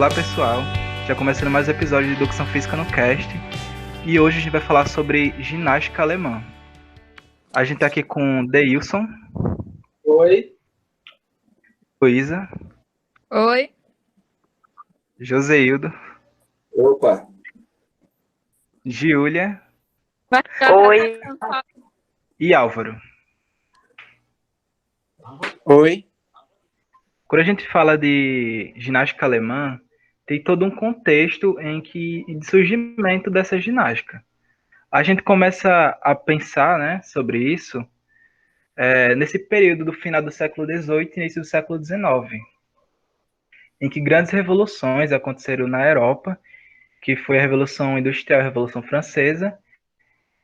Olá pessoal, já começando mais um episódio de Educação Física no Cast e hoje a gente vai falar sobre ginástica alemã. A gente tá aqui com Deilson, Oi, Luísa, Oi. Joseildo, opa, Giulia Oi. e Álvaro. oi, Quando a gente fala de ginástica alemã, tem todo um contexto de surgimento dessa ginástica. A gente começa a pensar, né, sobre isso nesse período do final do século XVIII e início do século XIX, em que grandes revoluções aconteceram na Europa, que foi a Revolução Industrial e a Revolução Francesa,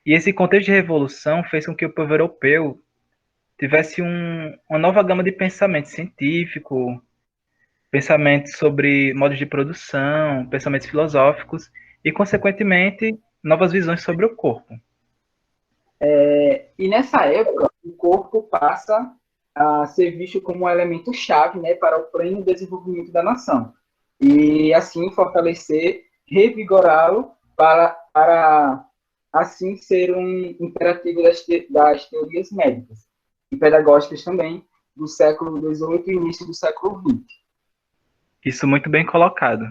e esse contexto de revolução fez com que o povo europeu tivesse uma nova gama de pensamento científico, pensamentos sobre modos de produção, pensamentos filosóficos e, consequentemente, novas visões sobre o corpo. E nessa época, o corpo passa a ser visto como um elemento-chave, né, para o pleno desenvolvimento da nação. E, assim, fortalecer, revigorá-lo para, assim, ser um imperativo das teorias médicas e pedagógicas também do século XVIII e início do século XX. Isso muito bem colocado.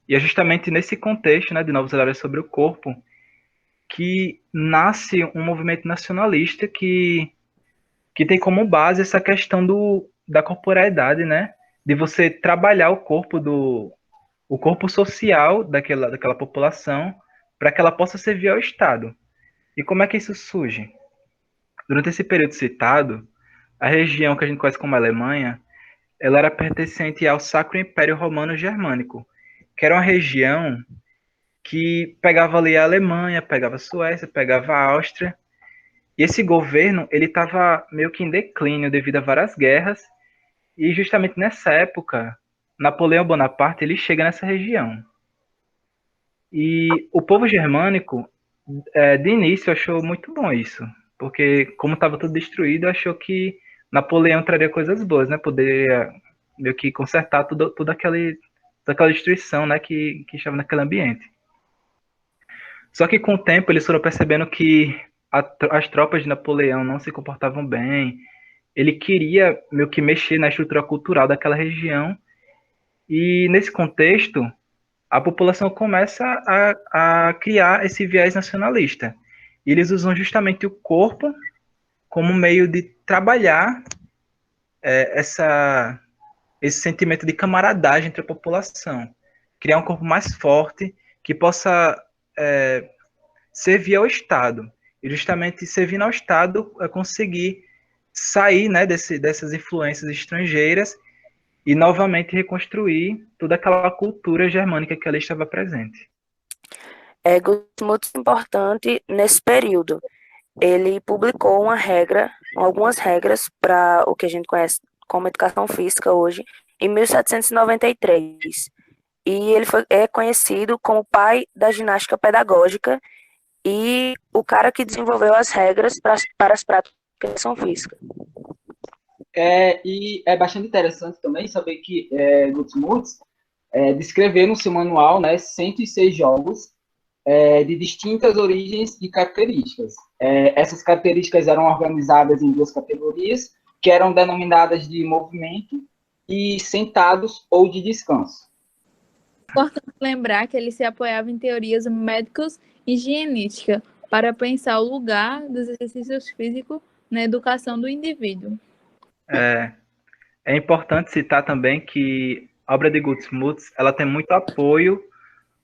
E é justamente nesse contexto, né, de novos olhares sobre o corpo que nasce um movimento nacionalista que tem como base essa questão da corporeidade, né? De você trabalhar o corpo social daquela população para que ela possa servir ao Estado. E como é que isso surge? Durante esse período citado, a região que a gente conhece como Alemanha, ela era pertencente ao Sacro Império Romano Germânico, que era uma região que pegava ali a Alemanha, pegava a Suécia, pegava a Áustria. E esse governo, ele estava meio que em declínio devido a várias guerras. E justamente nessa época, Napoleão Bonaparte, ele chega nessa região. E o povo germânico, de início, achou muito bom isso. Porque, como estava tudo destruído, achou que Napoleão traria coisas boas, né? Poderia meio que consertar toda aquela destruição, né? Que estava naquele ambiente. Só que com o tempo eles foram percebendo que as tropas de Napoleão não se comportavam bem. Ele queria meio que mexer na estrutura cultural daquela região. E nesse contexto, a população começa a criar esse viés nacionalista. E eles usam justamente o corpo como meio de trabalhar esse sentimento de camaradagem entre a população. Criar um corpo mais forte que possa servir ao Estado. E justamente servindo ao Estado é conseguir sair, né, dessas influências estrangeiras e novamente reconstruir toda aquela cultura germânica que ali estava presente. Muito importante nesse período. Ele publicou algumas regras para o que a gente conhece como educação física hoje, em 1793. E ele é conhecido como o pai da ginástica pedagógica e o cara que desenvolveu as regras para as práticas de educação física. E é bastante interessante também saber que Gutsmuts descreveu no seu manual, né, 106 jogos de distintas origens e características. Essas características eram organizadas em duas categorias, que eram denominadas de movimento e sentados ou de descanso. Importante lembrar que ele se apoiava em teorias médicos e higienísticas para pensar o lugar dos exercícios físicos na educação do indivíduo. É importante citar também que a obra de Gutsmuts ela tem muito apoio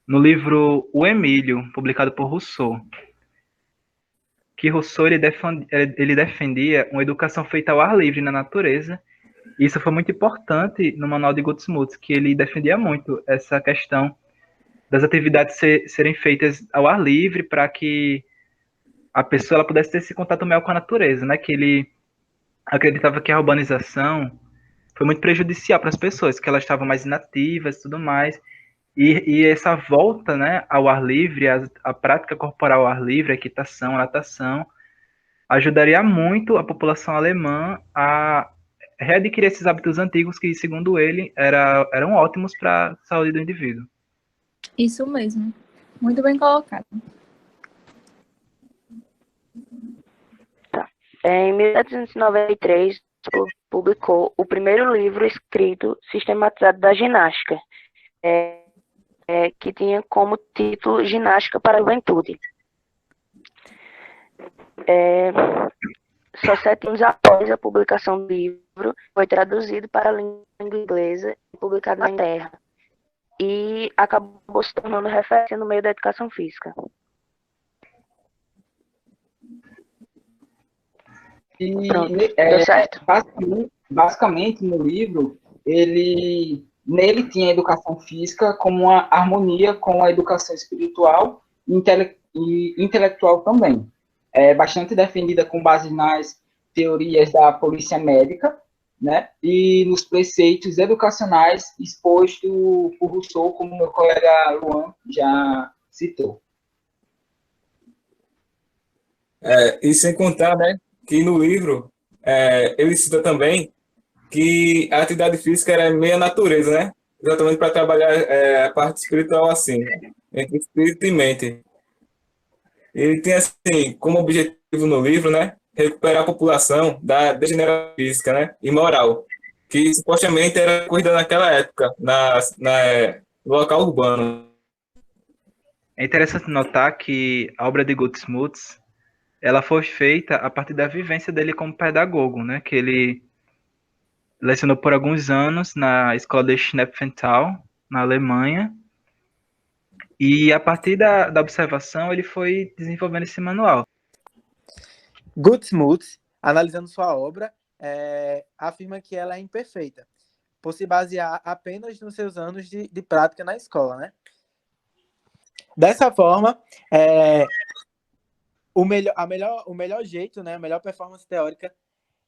no livro O Emílio, publicado por Rousseau. Que Rousseau ele defendia uma educação feita ao ar livre na natureza. E isso foi muito importante no manual de Gutsmuts, que ele defendia muito essa questão das atividades serem feitas ao ar livre para que a pessoa ela pudesse ter esse contato maior com a natureza, né? Que ele acreditava que a urbanização foi muito prejudicial para as pessoas, que elas estavam mais inativas e tudo mais. E essa volta, né, ao ar livre, a prática corporal ao ar livre, a equitação, a natação, ajudaria muito a população alemã a readquirir esses hábitos antigos que, segundo ele, eram ótimos para a saúde do indivíduo. Isso mesmo. Muito bem colocado. Em 1793, publicou o primeiro livro escrito sistematizado da ginástica, que tinha como título Ginástica para a Juventude. Só 7 anos após a publicação do livro, foi traduzido para a língua inglesa e publicado na Inglaterra. E acabou se tornando referência no meio da educação física. E Deu certo. basicamente, no livro, nele tinha a educação física como uma harmonia com a educação espiritual e intelectual também. É bastante defendida com base nas teorias da polícia médica, né, e nos preceitos educacionais expostos por Rousseau, como meu colega Luan já citou. E sem contar, né, que no livro ele cita também que a atividade física era meia natureza, né? Exatamente para trabalhar a parte espiritual assim, entre espírito e mente. Ele tem assim como objetivo no livro, né, recuperar a população da degeneração física, né, e moral, que supostamente era cuidada naquela época, no local urbano. É interessante notar que a obra de Gutsmuth, ela foi feita a partir da vivência dele como pedagogo, né, que ele lecionou por alguns anos na escola de Schnepfenthal, na Alemanha, e a partir da observação ele foi desenvolvendo esse manual. Gutsmuth, analisando sua obra, afirma que ela é imperfeita, por se basear apenas nos seus anos de prática na escola, né? Dessa forma, o melhor jeito, né, a melhor performance teórica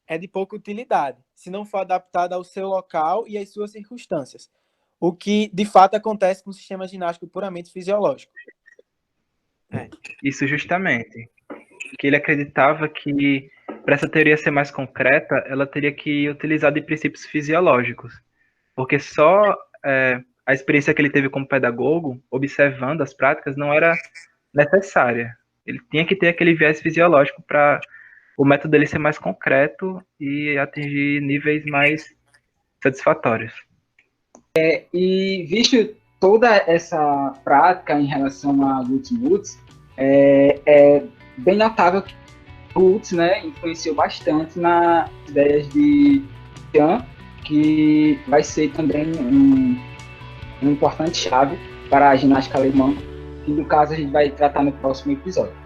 é de pouca utilidade, se não for adaptada ao seu local e às suas circunstâncias, o que de fato acontece com o sistema ginástico puramente fisiológico. Isso justamente. Que ele acreditava que, para essa teoria ser mais concreta, ela teria que utilizar de princípios fisiológicos, porque só a experiência que ele teve como pedagogo, observando as práticas, não era necessária. Ele tinha que ter aquele viés fisiológico para o método dele ser mais concreto e atingir níveis mais satisfatórios. E visto toda essa prática em relação a Gutsmuth, é bem notável que Guts, né, influenciou bastante nas ideias de Jean, que vai ser também um importante chave para a ginástica alemã, que no caso a gente vai tratar no próximo episódio.